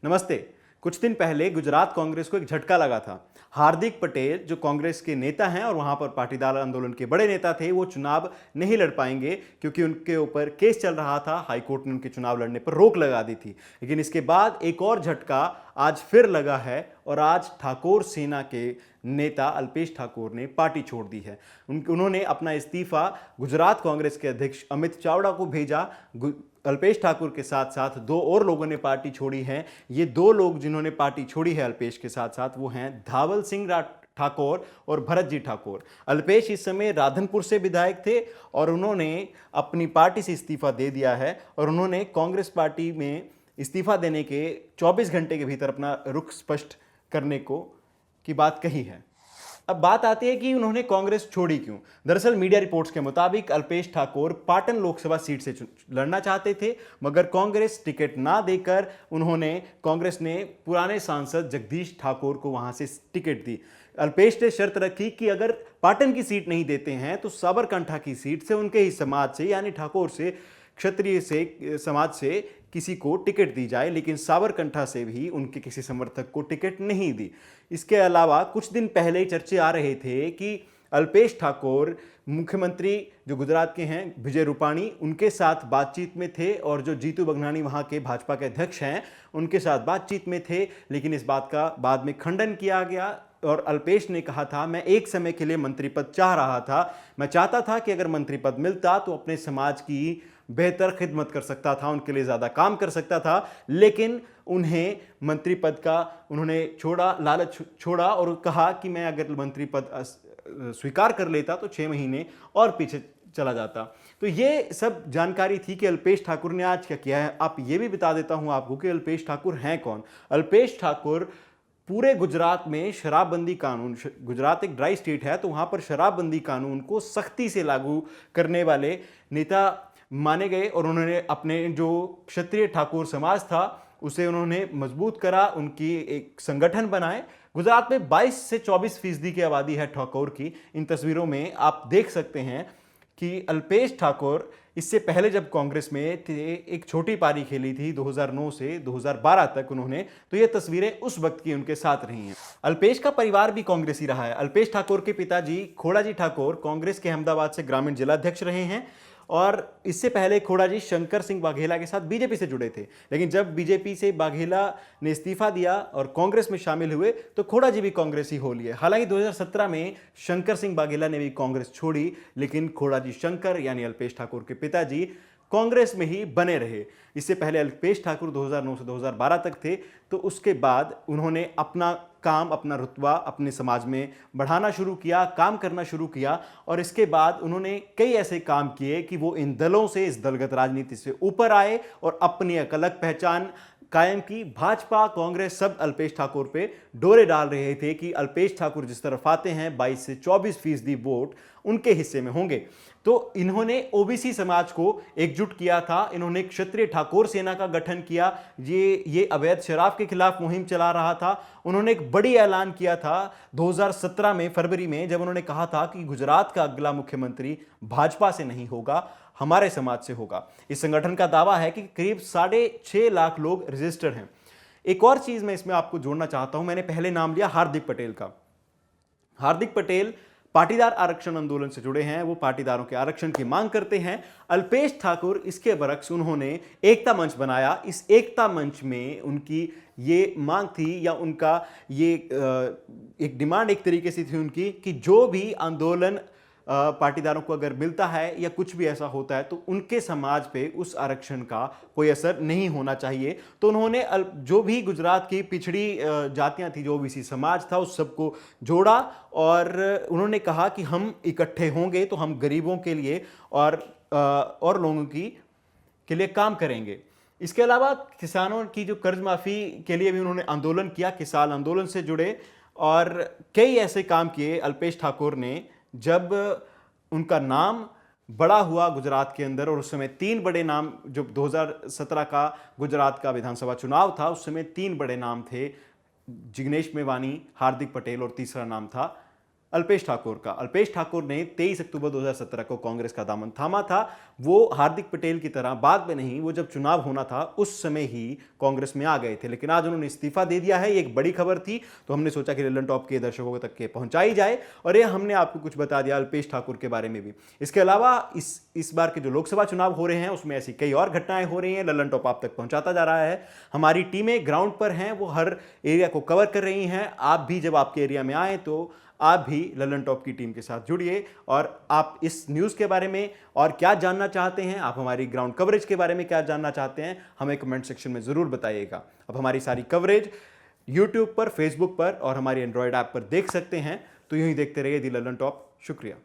नमस्ते। कुछ दिन पहले गुजरात कांग्रेस को एक झटका लगा था। हार्दिक पटेल जो कांग्रेस के नेता हैं और वहां पर पाटीदार आंदोलन के बड़े नेता थे, वो चुनाव नहीं लड़ पाएंगे क्योंकि उनके ऊपर केस चल रहा था। हाईकोर्ट ने उनके चुनाव लड़ने पर रोक लगा दी थी। लेकिन इसके बाद एक और झटका आज फिर लगा है और आज ठाकुर सेना के नेता अल्पेश ठाकुर ने पार्टी छोड़ दी है। उन्होंने अपना इस्तीफा गुजरात कांग्रेस के अध्यक्ष अमित चावड़ा को भेजा। अल्पेश ठाकुर के साथ साथ दो और लोगों ने पार्टी छोड़ी है। ये दो लोग जिन्होंने पार्टी छोड़ी है अल्पेश के साथ साथ, वो हैं धावल सिंह ठाकुर और भरत जी ठाकुर। अल्पेश इस समय राधनपुर से विधायक थे और उन्होंने अपनी पार्टी से इस्तीफा दे दिया है और उन्होंने कांग्रेस पार्टी में इस्तीफा देने के 24 घंटे के भीतर अपना रुख स्पष्ट करने की बात कही है। अब बात आती है कि उन्होंने कांग्रेस छोड़ी क्यों। दरअसल मीडिया रिपोर्ट्स के मुताबिक अल्पेश ठाकुर पाटन लोकसभा सीट से लड़ना चाहते थे, मगर कांग्रेस टिकट ना देकर कांग्रेस ने पुराने सांसद जगदीश ठाकुर को वहां से टिकट दी। अल्पेश ने शर्त रखी कि अगर पाटन की सीट नहीं देते हैं तो साबरकांठा की सीट से उनके ही समाज से यानी ठाकुर से, क्षत्रिय से, समाज से किसी को टिकट दी जाए, लेकिन साबरकांठा से भी उनके किसी समर्थक को टिकट नहीं दी। इसके अलावा कुछ दिन पहले चर्चे आ रहे थे कि अल्पेश ठाकुर मुख्यमंत्री जो गुजरात के हैं विजय रूपाणी, उनके साथ बातचीत में थे और जो जीतू बघनानी वहां के भाजपा के अध्यक्ष हैं उनके साथ बातचीत में थे। लेकिन इस बात का बाद में खंडन किया गया और अल्पेश ने कहा था, मैं एक समय के लिए मंत्री पद चाह रहा था, मैं चाहता था कि अगर मंत्री पद मिलता तो अपने समाज की बेहतर खिदमत कर सकता था, उनके लिए ज़्यादा काम कर सकता था। लेकिन उन्हें मंत्री पद का उन्होंने लालच छोड़ा और कहा कि मैं अगर मंत्री पद स्वीकार कर लेता तो 6 महीने और पीछे चला जाता। तो ये सब जानकारी थी कि अल्पेश ठाकुर ने आज क्या किया है। आप ये भी बता देता हूं आपको कि अल्पेश ठाकुर हैं कौन। अल्पेश ठाकुर पूरे गुजरात में शराबबंदी कानून, गुजरात एक ड्राई स्टेट है तो वहां पर शराबबंदी कानून को सख्ती से लागू करने वाले नेता माने गए और उन्होंने अपने जो क्षत्रिय ठाकुर समाज था उसे उन्होंने मजबूत करा, उनकी एक संगठन बनाए। गुजरात में 22 से 24% की आबादी है ठाकुर की। इन तस्वीरों में आप देख सकते हैं कि अल्पेश ठाकुर इससे पहले जब कांग्रेस में थे एक छोटी पारी खेली थी 2009 से 2012 तक उन्होंने, तो ये तस्वीरें उस वक्त की उनके साथ रही हैं। अल्पेश का परिवार भी कांग्रेसी रहा है। अल्पेश ठाकुर के पिताजी खोड़ा जी ठाकुर कांग्रेस के अहमदाबाद से ग्रामीण जिलाध्यक्ष रहे हैं और इससे पहले खोड़ा जी शंकर सिंह वाघेला के साथ बीजेपी से जुड़े थे। लेकिन जब बीजेपी से वाघेला ने इस्तीफा दिया और कांग्रेस में शामिल हुए तो खोड़ा जी भी कांग्रेसी हो लिए। हालांकि 2017 में शंकर सिंह वाघेला ने भी कांग्रेस छोड़ी, लेकिन खोड़ा जी शंकर यानी अल्पेश ठाकुर के पिताजी कांग्रेस में ही बने रहे। इससे पहले अल्पेश ठाकुर 2009 से 2012 तक थे, तो उसके बाद उन्होंने अपना काम, अपना रुतबा अपने समाज में बढ़ाना शुरू किया, काम करना शुरू किया और इसके बाद उन्होंने कई ऐसे काम किए कि वो इन दलों से, इस दलगत राजनीति से ऊपर आए और अपनी एक अलग पहचान कायम की। भाजपा, कांग्रेस सब अल्पेश ठाकुर पे डोरे डाल रहे थे कि अल्पेश ठाकुर जिस तरफ आते हैं 22 से 24% वोट उनके हिस्से में होंगे। तो इन्होंने ओबीसी समाज को एकजुट किया था, इन्होंने क्षत्रिय ठाकुर सेना का गठन किया, ये अवैध शराब के खिलाफ मुहिम चला रहा था। उन्होंने एक बड़ी ऐलान किया था 2017 में फरवरी में, जब उन्होंने कहा था कि गुजरात का अगला मुख्यमंत्री भाजपा से नहीं होगा, हमारे समाज से होगा। इस संगठन का दावा है कि करीब 6.5 लाख लोग रजिस्टर्ड हैं। एक और चीज मैं इसमें आपको जोड़ना चाहता हूं, मैंने पहले नाम लिया हार्दिक पटेल का। हार्दिक पटेल पाटीदार आरक्षण आंदोलन से जुड़े हैं, वो पाटीदारों के आरक्षण की मांग करते हैं। अल्पेश ठाकुर इसके बरक्स उन्होंने एकता मंच बनाया। इस एकता मंच में उनकी ये मांग थी या उनका ये एक डिमांड एक तरीके से थी उनकी कि जो भी आंदोलन पाटीदारों को अगर मिलता है या कुछ भी ऐसा होता है तो उनके समाज पे उस आरक्षण का कोई असर नहीं होना चाहिए। तो उन्होंने जो भी गुजरात की पिछड़ी जातियां थी, जो ओबीसी समाज था, उस सबको जोड़ा और उन्होंने कहा कि हम इकट्ठे होंगे तो हम गरीबों के लिए और लोगों के लिए काम करेंगे। इसके अलावा किसानों की जो कर्ज माफी के लिए भी उन्होंने आंदोलन किया, किसान आंदोलन से जुड़े और कई ऐसे काम किए अल्पेश ठाकुर ने। जब उनका नाम बड़ा हुआ गुजरात के अंदर और उस समय 3 बड़े नाम, जो 2017 का गुजरात का विधानसभा चुनाव था उस समय 3 बड़े नाम थे, जिग्नेश मेवानी, हार्दिक पटेल और तीसरा नाम था अल्पेश ठाकुर का। अल्पेश ठाकुर ने 23 अक्टूबर 2017 को कांग्रेस का दामन थामा था। वो हार्दिक पटेल की तरह बाद में नहीं, वो जब चुनाव होना था उस समय ही कांग्रेस में आ गए थे, लेकिन आज उन्होंने इस्तीफा दे दिया है। ये एक बड़ी खबर थी, तो हमने सोचा कि लल्लन टॉप के दर्शकों तक के पहुंचाई जाए, और ये हमने आपको कुछ बता दिया अल्पेश ठाकुर के बारे में भी। इसके अलावा इस बार के जो लोकसभा चुनाव हो रहे हैं उसमें ऐसी कई और घटनाएं हो रही हैं, लल्लन टॉप आप तक पहुंचाता जा रहा है। हमारी टीमें ग्राउंड पर हैं, वो हर एरिया को कवर कर रही हैं। आप भी जब आपके एरिया में आए तो आप भी लल्लन टॉप की टीम के साथ जुड़िए, और आप इस न्यूज़ के बारे में और क्या जानना चाहते हैं, आप हमारी ग्राउंड कवरेज के बारे में क्या जानना चाहते हैं, हमें कमेंट सेक्शन में ज़रूर बताइएगा। अब हमारी सारी कवरेज यूट्यूब पर, फेसबुक पर और हमारी एंड्रॉयड ऐप पर देख सकते हैं। तो यूं ही देखते रहिए दी लल्लन टॉप। शुक्रिया।